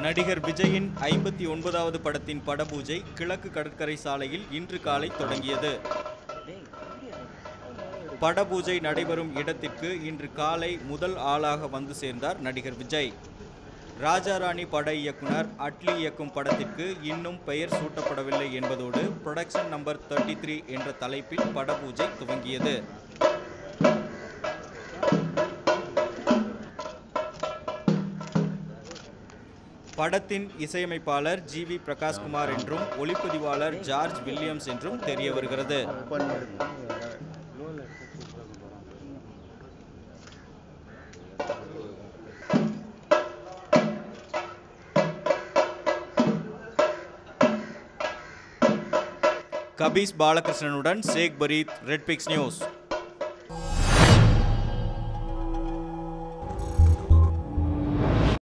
நடிகர் விஜயின் 59வது படத்தின் படபூஜை கிழக்கு கடற்கரை சாலையில் இன்று காலை தொடங்கியது. படபூஜை நடைபெறும் இடத்திற்கு இன்று காலை முதல் ஆளாக வந்து சேர்ந்தார் நடிகர் விஜய். ராஜாராணி பட இயக்குனர் அட்லி இயக்கும் படத்திற்கு இன்னும் பெயர் சூட்டப்படவில்லை என்பதோடு புரொடக்ஷன் நம்பர் 33 என்ற தலைப்பில் படபூஜை துவங்கியது. படத்தின் இசையமைப்பாளர் ஜி.வி. பிரகாஷ்குமார் என்றும் ஒளிப்பதிவாளர் ஜார்ஜ் வில்லியம்ஸ் என்றும் தெரிய வருகிறது. கபீஸ் பாலகிருஷ்ணனுடன் ஷேக் பரீத், ரெட் பிக்ஸ் நியூஸ்.